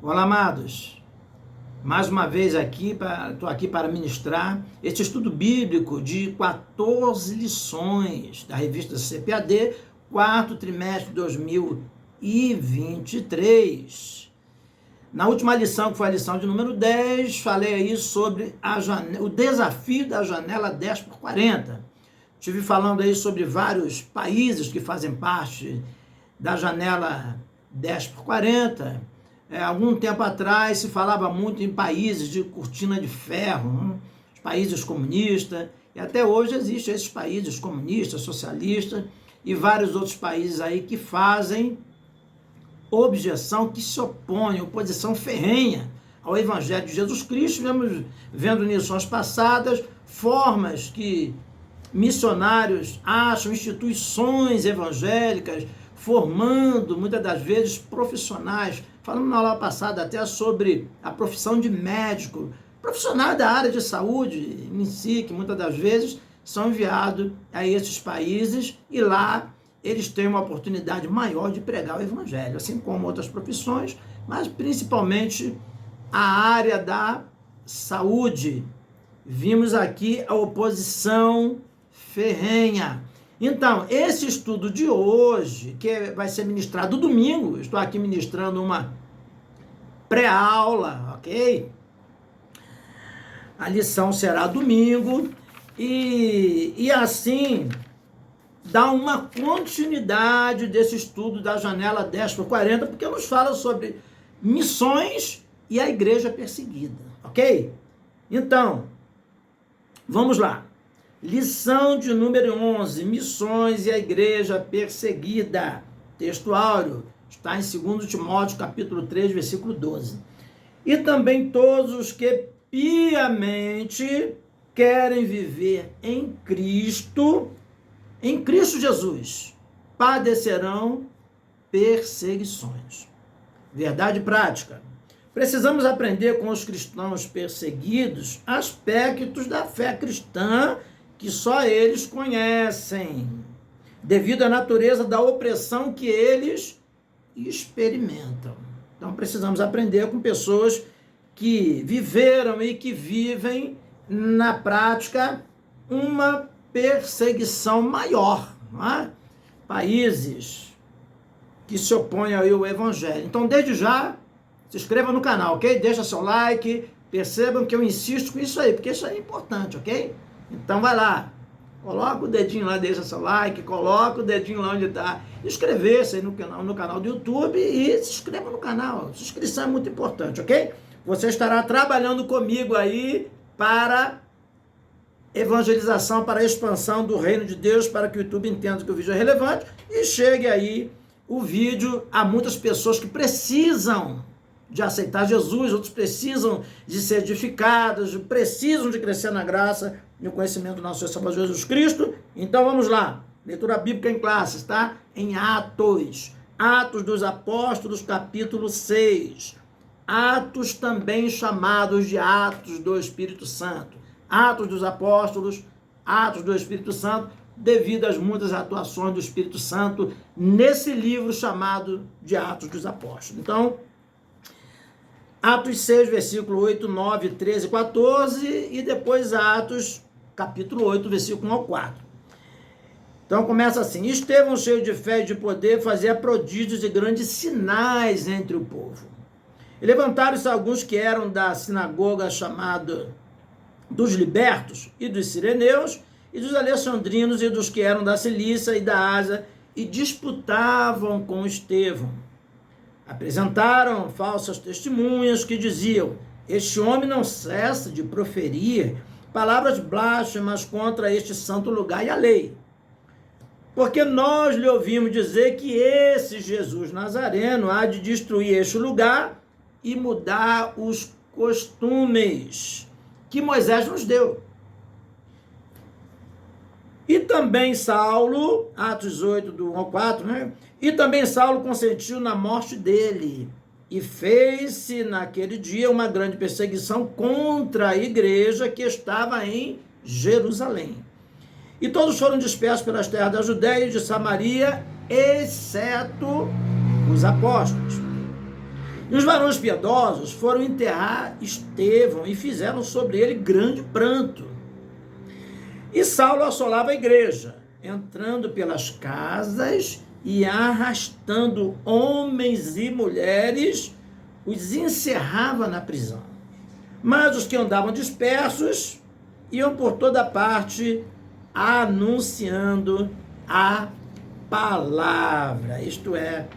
Olá, amados. Mais uma vez estou aqui para ministrar este estudo bíblico de 14 lições da revista CPAD, quarto trimestre de 2023. Na última lição, que foi a lição de número 10, falei aí sobre o desafio da janela 10x40. Estive falando aí sobre vários países que fazem parte da janela 10x40. Algum tempo atrás se falava muito em países de cortina de ferro, os países comunistas, e até hoje existem esses países comunistas, socialistas, e vários outros países aí que fazem objeção, que se opõem, oposição ferrenha ao Evangelho de Jesus Cristo. Vemos vendo em lições passadas formas que missionários acham, instituições evangélicas, formando muitas das vezes profissionais. Falamos na aula passada até sobre a profissão de médico, profissionais da área de saúde em si, que muitas das vezes são enviados a esses países e lá eles têm uma oportunidade maior de pregar o evangelho, assim como outras profissões, mas principalmente a área da saúde. Vimos aqui a oposição ferrenha. Então, esse estudo de hoje, que vai ser ministrado domingo, estou aqui ministrando uma pré-aula, ok? A lição será domingo e assim dá uma continuidade desse estudo da janela 10x40, porque nos fala sobre missões e a igreja perseguida, ok? Então, vamos lá. Lição de número 11, missões e a igreja perseguida. Texto áureo, está em 2 Timóteo, capítulo 3, versículo 12. E também todos os que piamente querem viver em Cristo Jesus, padecerão perseguições. Verdade prática. Precisamos aprender com os cristãos perseguidos aspectos da fé cristã que só eles conhecem, devido à natureza da opressão que eles experimentam. Então precisamos aprender com pessoas que viveram e que vivem na prática uma perseguição maior, não é? Países que se opõem ao evangelho. Então desde já, se inscreva no canal, ok? Deixa seu like, percebam que eu insisto com isso aí, porque isso aí é importante, ok? Então vai lá, coloca o dedinho lá, deixa seu like, coloca o dedinho lá onde está, inscrever-se aí no canal do YouTube e se inscreva no canal. A inscrição é muito importante, ok? Você estará trabalhando comigo aí para evangelização, para a expansão do reino de Deus, para que o YouTube entenda que o vídeo é relevante e chegue aí o vídeo a muitas pessoas que precisam de aceitar Jesus, outros precisam de ser edificados, precisam de crescer na graça e no conhecimento do nosso Senhor Salvador Jesus Cristo. Então vamos lá, leitura bíblica em classes, tá? Em Atos dos Apóstolos, capítulo 6. Atos também chamados de Atos do Espírito Santo. Atos dos Apóstolos, Atos do Espírito Santo, devido às muitas atuações do Espírito Santo nesse livro chamado de Atos dos Apóstolos. Então, Atos 6, versículo 8, 9, 13, 14 e depois Atos, capítulo 8, versículo 1 ao 4. Então começa assim: Estevão, cheio de fé e de poder, fazia prodígios e grandes sinais entre o povo. E levantaram-se alguns que eram da sinagoga chamada dos libertos e dos sireneus e dos alexandrinos e dos que eram da Cilícia e da Ásia e disputavam com Estevão. Apresentaram falsas testemunhas que diziam: este homem não cessa de proferir palavras blasfemas contra este santo lugar e a lei. Porque nós lhe ouvimos dizer que esse Jesus Nazareno há de destruir este lugar e mudar os costumes que Moisés nos deu. E também Saulo, Atos 8, do 1 ao 4, né? E também Saulo consentiu na morte dele. E fez-se naquele dia uma grande perseguição contra a igreja que estava em Jerusalém. E todos foram dispersos pelas terras da Judéia e de Samaria, exceto os apóstolos. E os varões piedosos foram enterrar Estevão e fizeram sobre ele grande pranto. E Saulo assolava a igreja, entrando pelas casas e arrastando homens e mulheres, os encerrava na prisão. Mas os que andavam dispersos iam por toda parte anunciando a palavra, isto é,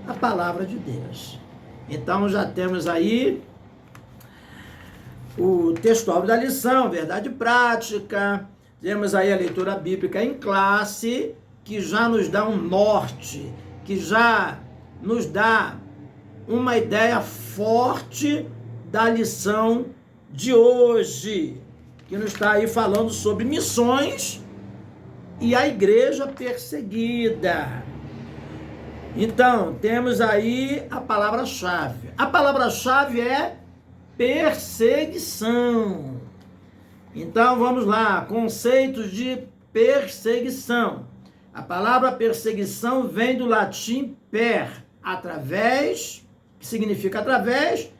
a palavra de Deus. Então já temos aí o textual da lição, verdade prática, temos aí a leitura bíblica em classe, que já nos dá um norte, que já nos dá uma ideia forte da lição de hoje, que nos está aí falando sobre missões e a igreja perseguida. Então, temos aí a palavra-chave. A palavra-chave é perseguição. Então, vamos lá, conceitos de perseguição. A palavra perseguição vem do latim per, através, que significa através,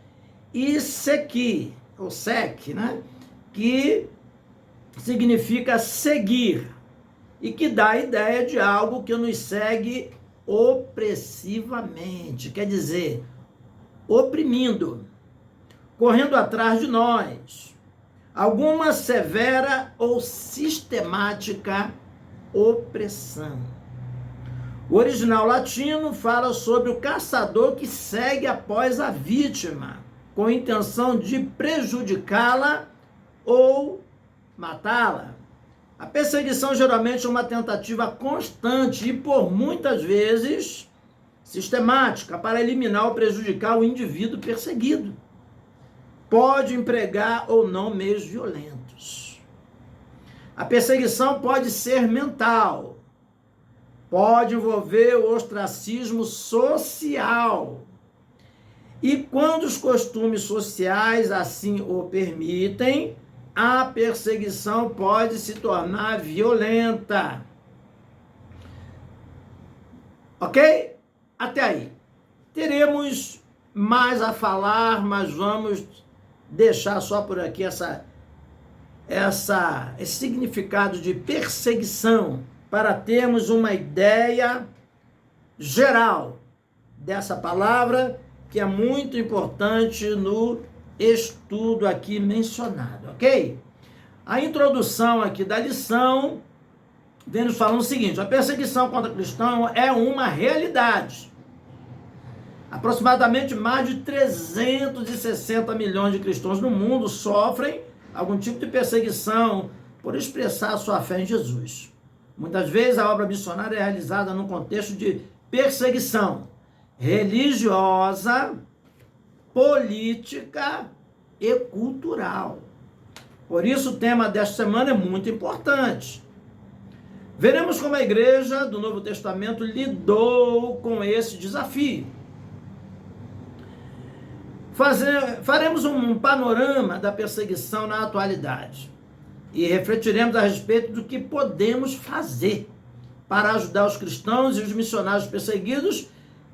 e sequi, ou sec, né? Que significa seguir, e que dá a ideia de algo que nos segue opressivamente, quer dizer, oprimindo, correndo atrás de nós. Alguma severa ou sistemática opressão. O original latino fala sobre o caçador que segue após a vítima, com a intenção de prejudicá-la ou matá-la. A perseguição geralmente é uma tentativa constante e, por muitas vezes, sistemática, para eliminar ou prejudicar o indivíduo perseguido. Pode empregar ou não meios violentos. A perseguição pode ser mental, pode envolver o ostracismo social. E quando os costumes sociais assim o permitem, a perseguição pode se tornar violenta. Ok? Até aí. Teremos mais a falar, mas vamos deixar só por aqui esse significado de perseguição, para termos uma ideia geral dessa palavra, que é muito importante no estudo aqui mencionado, ok? A introdução aqui da lição vem nos falando o seguinte: a perseguição contra cristãos é uma realidade. Aproximadamente mais de 360 milhões de cristãos no mundo sofrem algum tipo de perseguição por expressar sua fé em Jesus. Muitas vezes a obra missionária é realizada num contexto de perseguição religiosa, política e cultural. Por isso o tema desta semana é muito importante. Veremos como a igreja do Novo Testamento lidou com esse desafio. Faremos um panorama da perseguição na atualidade e refletiremos a respeito do que podemos fazer para ajudar os cristãos e os missionários perseguidos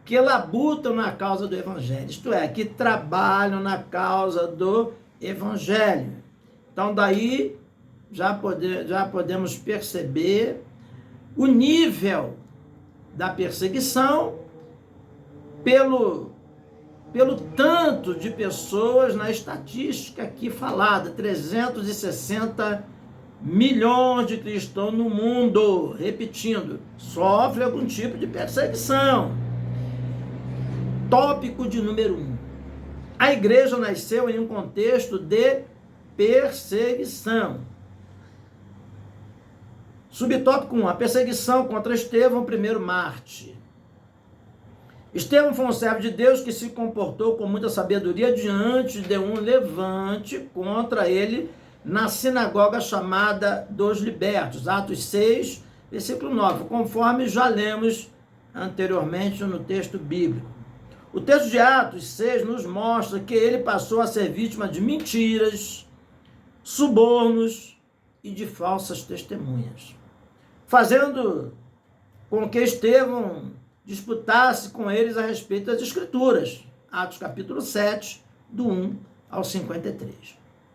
que labutam na causa do Evangelho, isto é, que trabalham na causa do Evangelho. Então, daí, já podemos perceber o nível da perseguição pelo tanto de pessoas na estatística aqui falada, 360 milhões de cristãos no mundo, repetindo, sofrem algum tipo de perseguição. Tópico de número 1. A igreja nasceu em um contexto de perseguição. Subtópico 1. A perseguição contra Estevão, primeiro mártir. Estevão foi um servo de Deus que se comportou com muita sabedoria diante de um levante contra ele na sinagoga chamada dos Libertos. Atos 6, versículo 9, conforme já lemos anteriormente no texto bíblico. O texto de Atos 6 nos mostra que ele passou a ser vítima de mentiras, subornos e de falsas testemunhas, fazendo com que Estevão disputasse com eles a respeito das Escrituras. Atos capítulo 7, do 1 ao 53.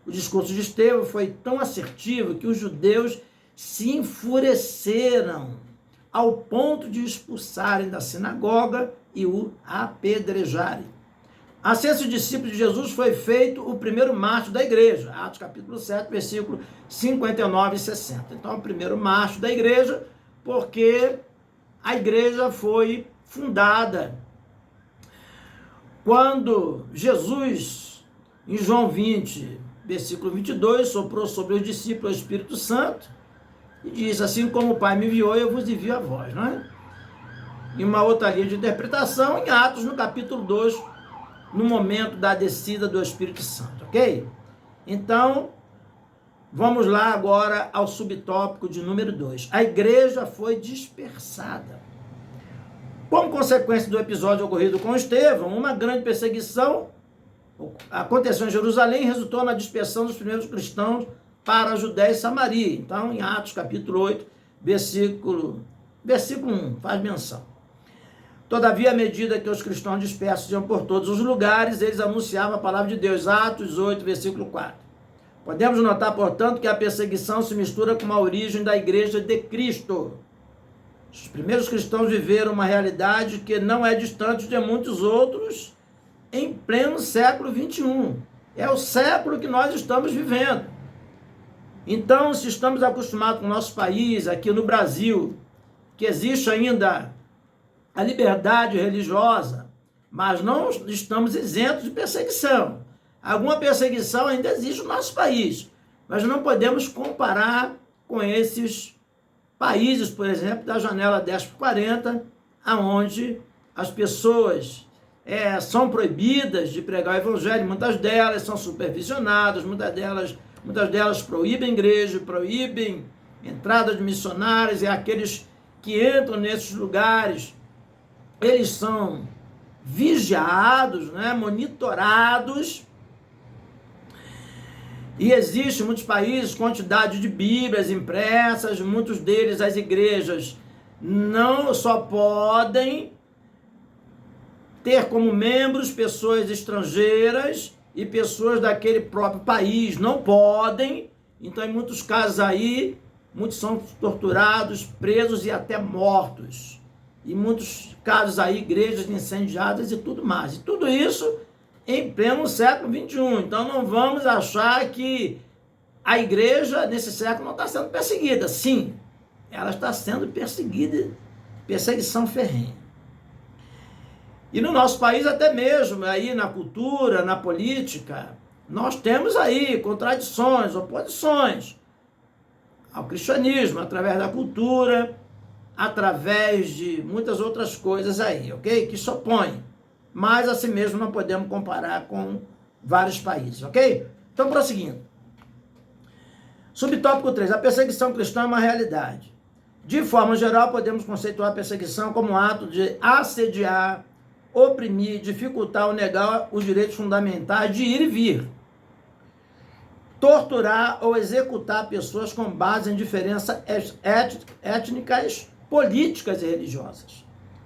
O discurso de Estevão foi tão assertivo que os judeus se enfureceram ao ponto de expulsarem da sinagoga e o apedrejarem. A ser discípulo de Jesus foi feito o primeiro mártir da igreja, Atos capítulo 7, versículo 59 e 60. Então, o primeiro mártir da igreja, porque a igreja foi fundada quando Jesus, em João 20, versículo 22, soprou sobre os discípulos o Espírito Santo e disse: assim como o Pai me enviou, eu vos envio a vós, não é? E uma outra linha de interpretação em Atos, no capítulo 2, no momento da descida do Espírito Santo, ok? Então, vamos lá agora ao subtópico de número 2. A igreja foi dispersada. Como consequência do episódio ocorrido com Estevão, uma grande perseguição aconteceu em Jerusalém e resultou na dispersão dos primeiros cristãos para a Judéia e Samaria. Então, em Atos capítulo 8, versículo 1, faz menção. Todavia, à medida que os cristãos dispersos iam por todos os lugares, eles anunciavam a palavra de Deus. Atos 8, versículo 4. Podemos notar, portanto, que a perseguição se mistura com a origem da igreja de Cristo. Os primeiros cristãos viveram uma realidade que não é distante de muitos outros em pleno século XXI. É o século que nós estamos vivendo. Então, se estamos acostumados com o nosso país, aqui no Brasil, que existe ainda a liberdade religiosa, mas não estamos isentos de perseguição. Alguma perseguição ainda existe no nosso país, mas não podemos comparar com esses países, por exemplo, da janela 10 por 40, onde as pessoas são proibidas de pregar o evangelho, muitas delas são supervisionadas, muitas delas proíbem igreja, proíbem entrada de missionários, e aqueles que entram nesses lugares, eles são vigiados, né, monitorados, e existe em muitos países quantidade de bíblias impressas, muitos deles as igrejas não só podem ter como membros pessoas estrangeiras e pessoas daquele próprio país, não podem. Então, em muitos casos aí, muitos são torturados, presos e até mortos. Em muitos casos aí, igrejas incendiadas e tudo mais. E tudo isso em pleno século XXI. Então, não vamos achar que a igreja, nesse século, não está sendo perseguida. Sim, ela está sendo perseguida, perseguição ferrenha. E no nosso país, até mesmo, aí na cultura, na política, nós temos aí contradições, oposições ao cristianismo, através da cultura, através de muitas outras coisas aí, ok? Que se opõem. Mas, assim mesmo, não podemos comparar com vários países, ok? Então, prosseguindo. Subtópico 3. A perseguição cristã é uma realidade. De forma geral, podemos conceituar a perseguição como um ato de assediar, oprimir, dificultar ou negar os direitos fundamentais de ir e vir. Torturar ou executar pessoas com base em diferenças étnicas, políticas e religiosas.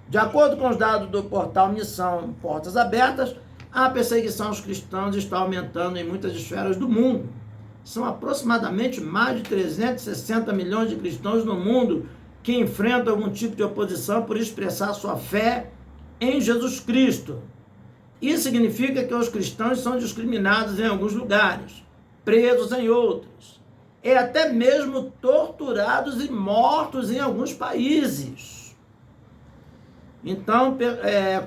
De acordo com os dados do portal Missão Portas Abertas, a perseguição aos cristãos está aumentando em muitas esferas do mundo. São aproximadamente mais de 360 milhões de cristãos no mundo que enfrentam algum tipo de oposição por expressar sua fé em Jesus Cristo. Isso significa que os cristãos são discriminados em alguns lugares, presos em outros, e até mesmo torturados e mortos em alguns países. Então,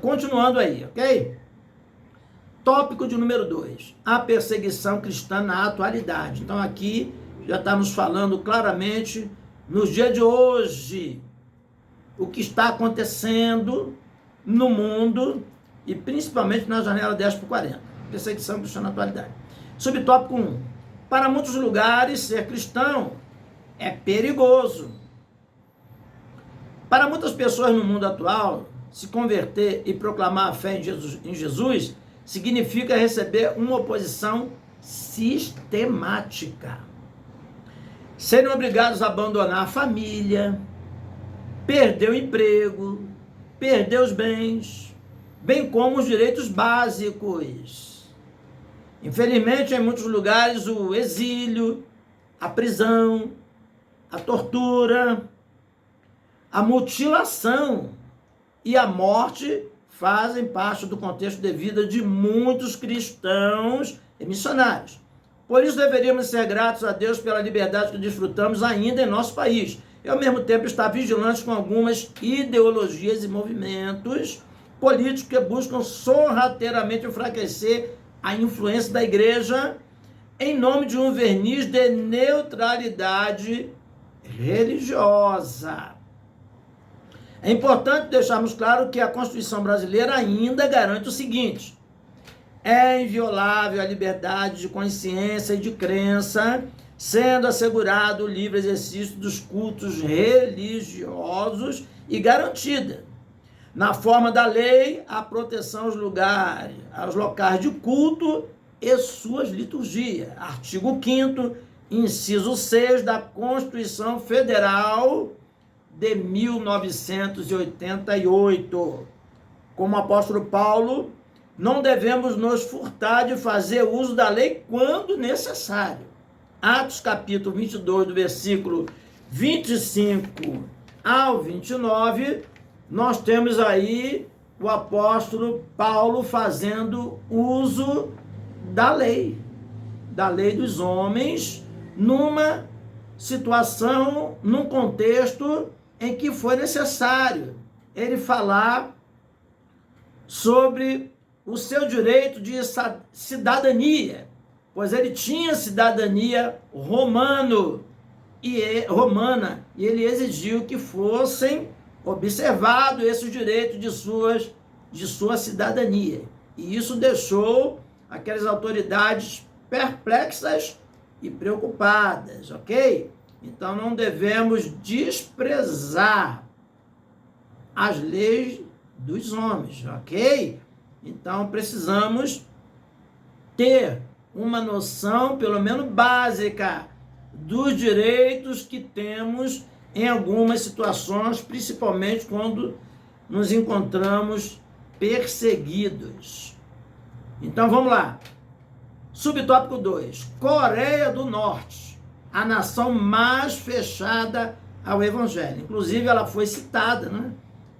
continuando aí, ok? Tópico de número 2, a perseguição cristã na atualidade. Então, aqui já estamos falando claramente, nos dias de hoje, o que está acontecendo no mundo e principalmente na janela 10 por 40. Perseguição cristã na atualidade. Subtópico 1. Para muitos lugares, ser cristão é perigoso. Para muitas pessoas no mundo atual, se converter e proclamar a fé em Jesus significa receber uma oposição sistemática. Serem obrigados a abandonar a família, perder o emprego, perder os bens, bem como os direitos básicos. Infelizmente, em muitos lugares, o exílio, a prisão, a tortura, a mutilação e a morte fazem parte do contexto de vida de muitos cristãos e missionários. Por isso deveríamos ser gratos a Deus pela liberdade que desfrutamos ainda em nosso país, e ao mesmo tempo estar vigilantes com algumas ideologias e movimentos políticos que buscam sorrateiramente enfraquecer a influência da igreja em nome de um verniz de neutralidade religiosa. É importante deixarmos claro que a Constituição brasileira ainda garante o seguinte: é inviolável a liberdade de consciência e de crença, sendo assegurado o livre exercício dos cultos religiosos e garantida, na forma da lei, a proteção aos locais de culto e suas liturgias. Artigo 5º, inciso 6 da Constituição Federal de 1988. Como o apóstolo Paulo, não devemos nos furtar de fazer uso da lei quando necessário. Atos capítulo 22, do versículo 25 ao 29, nós temos aí o apóstolo Paulo fazendo uso da lei dos homens, numa situação, num contexto em que foi necessário ele falar sobre o seu direito de cidadania, pois ele tinha cidadania romana, e ele exigiu que fossem observados esses direitos de sua cidadania. E isso deixou aquelas autoridades perplexas e preocupadas, ok? Então não devemos desprezar as leis dos homens, ok? Então precisamos ter uma noção, pelo menos básica, dos direitos que temos em algumas situações, principalmente quando nos encontramos perseguidos. Então vamos lá. Subtópico 2. Coreia do Norte, a nação mais fechada ao Evangelho. Inclusive ela foi citada, né?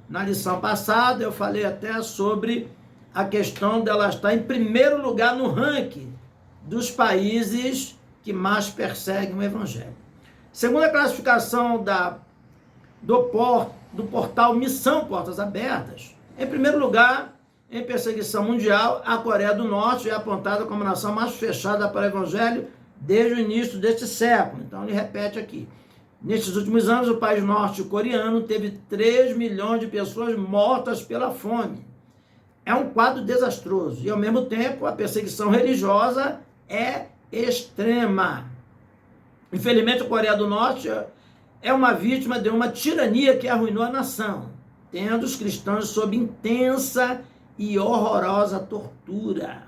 Na lição passada eu falei até sobre a questão dela estar em primeiro lugar no ranking dos países que mais perseguem o Evangelho. Segundo a classificação do portal Missão Portas Abertas, em primeiro lugar, em perseguição mundial, a Coreia do Norte é apontada como a nação mais fechada para o Evangelho desde o início deste século. Então ele repete aqui: nestes últimos anos, o país norte-coreano teve 3 milhões de pessoas mortas pela fome. É um quadro desastroso e, ao mesmo tempo, a perseguição religiosa é extrema. Infelizmente, a Coreia do Norte é uma vítima de uma tirania que arruinou a nação, tendo os cristãos sob intensa e horrorosa tortura.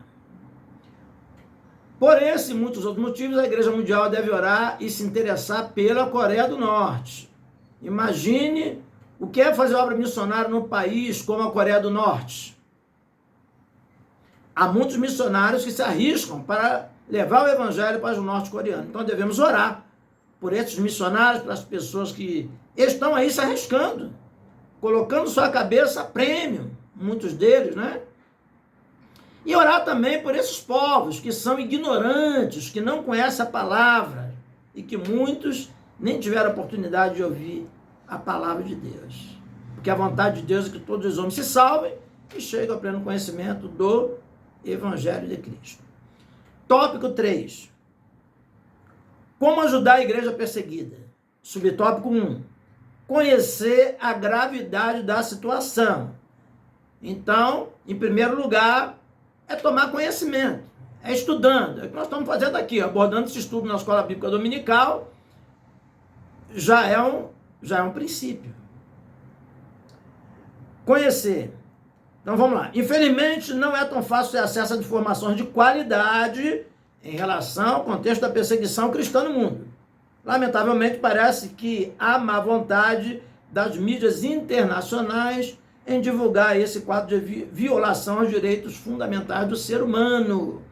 Por esse e muitos outros motivos, a Igreja Mundial deve orar e se interessar pela Coreia do Norte. Imagine o que é fazer obra missionária num país como a Coreia do Norte. Há muitos missionários que se arriscam para levar o Evangelho para os norte-coreanos. Então devemos orar por esses missionários, pelas pessoas que estão aí se arriscando, colocando sua cabeça a prêmio, muitos deles, né? E orar também por esses povos que são ignorantes, que não conhecem a palavra e que muitos nem tiveram a oportunidade de ouvir a palavra de Deus. Porque a vontade de Deus é que todos os homens se salvem e cheguem ao pleno conhecimento do Evangelho de Cristo. Tópico 3. Como ajudar a igreja perseguida? Subtópico 1. Conhecer a gravidade da situação. Então, em primeiro lugar, é tomar conhecimento, é estudando. É o que nós estamos fazendo aqui, abordando esse estudo na Escola Bíblica Dominical, já é um princípio. Conhecer. Então vamos lá. Infelizmente, não é tão fácil ter acesso a informações de qualidade em relação ao contexto da perseguição cristã no mundo. Lamentavelmente, parece que a má vontade das mídias internacionais em divulgar esse quadro de violação aos direitos fundamentais do ser humano.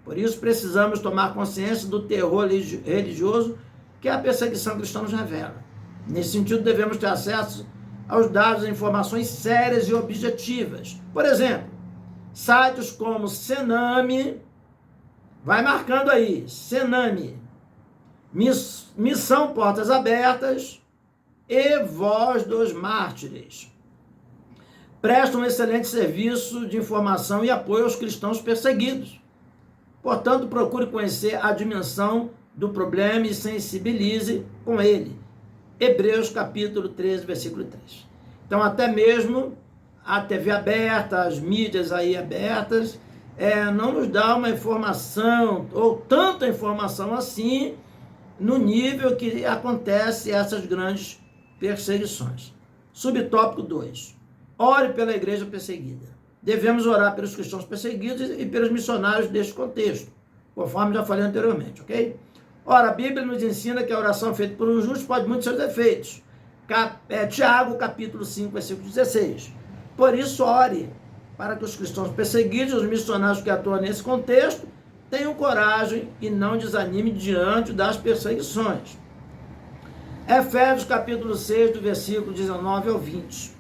Por isso, precisamos tomar consciência do terror religioso que a perseguição cristã nos revela. Nesse sentido, devemos ter acesso aos dados e informações sérias e objetivas. Por exemplo, sites como Sename, vai marcando aí, Sename, Missão Portas Abertas e Voz dos Mártires prestam um excelente serviço de informação e apoio aos cristãos perseguidos. Portanto, procure conhecer a dimensão do problema e sensibilize com ele. Hebreus capítulo 13, versículo 3. Então, até mesmo a TV aberta, as mídias aí abertas, não nos dá uma informação, ou tanta informação assim, no nível que acontece essas grandes perseguições. Subtópico 2. Ore pela igreja perseguida. Devemos orar pelos cristãos perseguidos e pelos missionários deste contexto, conforme já falei anteriormente, ok? Ora, a Bíblia nos ensina que a oração feita por um justo pode muitos seus defeitos. Tiago, capítulo 5, versículo 16. Por isso, ore para que os cristãos perseguidos e os missionários que atuam nesse contexto tenham coragem e não desanimem diante das perseguições. Efésios, capítulo 6, do versículo 19 ao 20,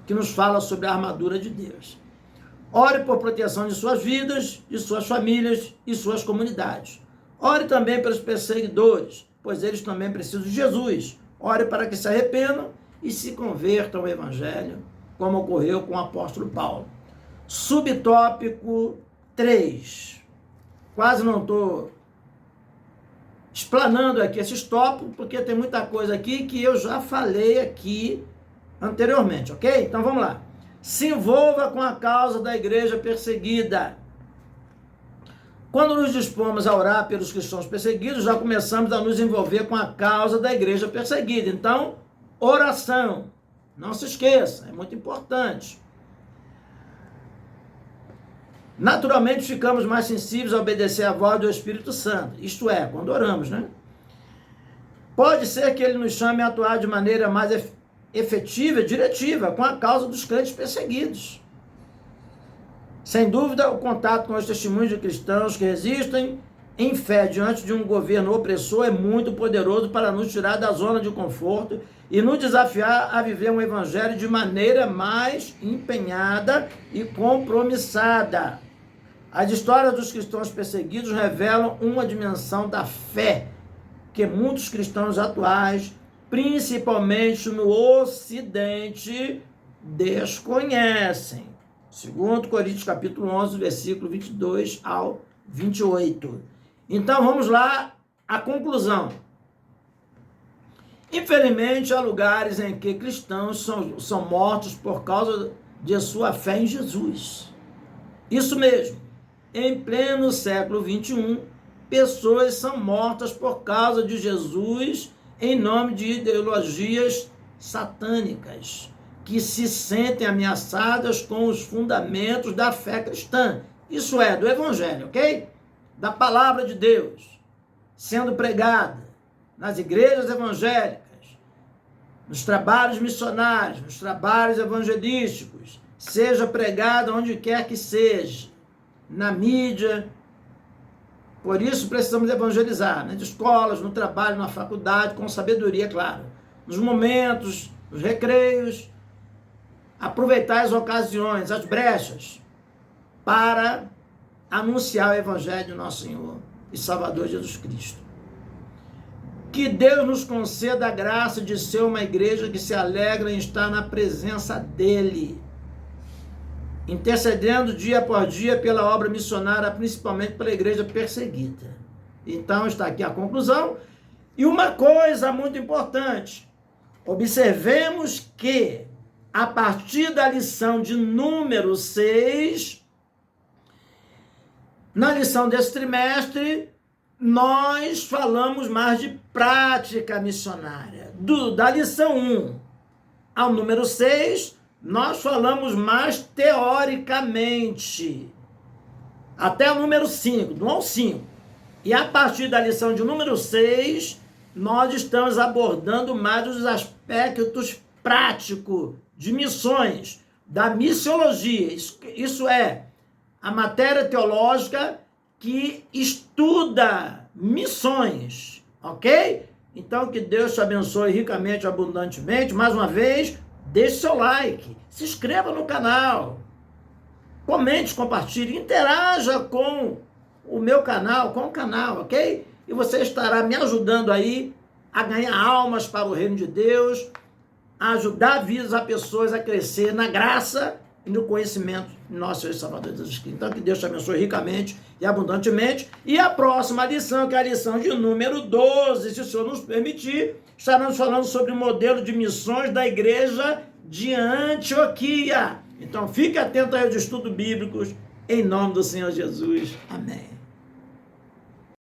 que nos fala sobre a armadura de Deus. Ore por proteção de suas vidas, de suas famílias e suas comunidades. Ore também pelos perseguidores, pois eles também precisam de Jesus. Ore para que se arrependam e se convertam ao Evangelho, como ocorreu com o apóstolo Paulo. Subtópico 3. Quase não estou explanando aqui esses tópicos, porque tem muita coisa aqui que eu já falei aqui anteriormente, ok? Então vamos lá. Se envolva com a causa da igreja perseguida. Quando nos dispomos a orar pelos cristãos perseguidos, já começamos a nos envolver com a causa da igreja perseguida. Então, oração. Não se esqueça, é muito importante. Naturalmente, ficamos mais sensíveis a obedecer à voz do Espírito Santo. Isto é, quando oramos, né? Pode ser que ele nos chame a atuar de maneira mais efetiva e diretiva com a causa dos crentes perseguidos. Sem dúvida, o contato com os testemunhos de cristãos que resistem em fé diante de um governo opressor é muito poderoso para nos tirar da zona de conforto e nos desafiar a viver um evangelho de maneira mais empenhada e compromissada. As histórias dos cristãos perseguidos revelam uma dimensão da fé que muitos cristãos atuais, principalmente no Ocidente, desconhecem. 2 Coríntios capítulo 11, versículo 22 ao 28. Então vamos lá, a conclusão. Infelizmente, há lugares em que cristãos são mortos por causa de sua fé em Jesus. Isso mesmo, em pleno século 21, pessoas são mortas por causa de Jesus em nome de ideologias satânicas, que se sentem ameaçadas com os fundamentos da fé cristã. Isso é, do Evangelho, ok? Da palavra de Deus, sendo pregada nas igrejas evangélicas, nos trabalhos missionários, nos trabalhos evangelísticos, seja pregada onde quer que seja, na mídia. Por isso precisamos evangelizar, nas escolas, no trabalho, na faculdade, com sabedoria, claro. Nos momentos, nos recreios, aproveitar as ocasiões, as brechas, para anunciar o Evangelho de nosso Senhor e Salvador Jesus Cristo. Que Deus nos conceda a graça de ser uma igreja que se alegra em estar na presença dEle, intercedendo dia após dia pela obra missionária, principalmente pela igreja perseguida. Então está aqui a conclusão. E uma coisa muito importante, observemos que a partir da lição de número 6, na lição desse trimestre, nós falamos mais de prática missionária. Da lição 1 ao número 6, nós falamos mais teoricamente, até o número 5, do 1 ao 5. E a partir da lição de número 6, nós estamos abordando mais os aspectos práticos de missões, da missiologia. Isso é a matéria teológica que estuda missões, ok? Então, que Deus te abençoe ricamente, abundantemente. Mais uma vez, deixe seu like, se inscreva no canal, comente, compartilhe, interaja com o meu canal, com o canal, ok? E você estará me ajudando aí a ganhar almas para o reino de Deus, a ajudar vidas a pessoas a crescer na graça e no conhecimento de nosso Senhor e Salvador Jesus Cristo. Então, que Deus te abençoe ricamente e abundantemente. E a próxima lição, que é a lição de número 12, se o Senhor nos permitir, estaremos falando sobre o modelo de missões da igreja de Antioquia. Então, fique atento aí aos estudos bíblicos, em nome do Senhor Jesus. Amém.